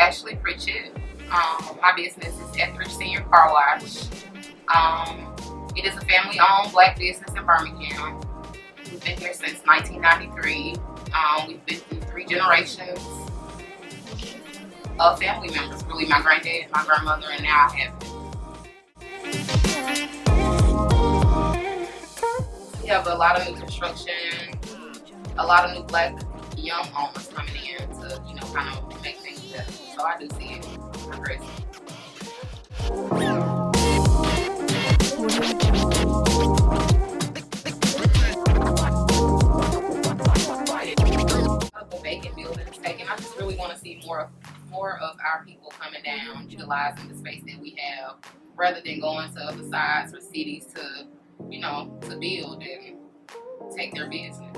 Ashley Pritchett. My business is Etheridge Senior Car Wash. It is a family-owned black business in Birmingham. We've been here since 1993. We've been through 3 generations of family members. Really, my granddad, my grandmother, and now I have it. We have a lot of new construction, a lot of new black young owners coming in to, kind of make things better. So I do see it progressing. The vacant buildings taken. I just really want to see more of our people coming down, utilizing the space that we have, rather than going to other sides or cities to build and take their business.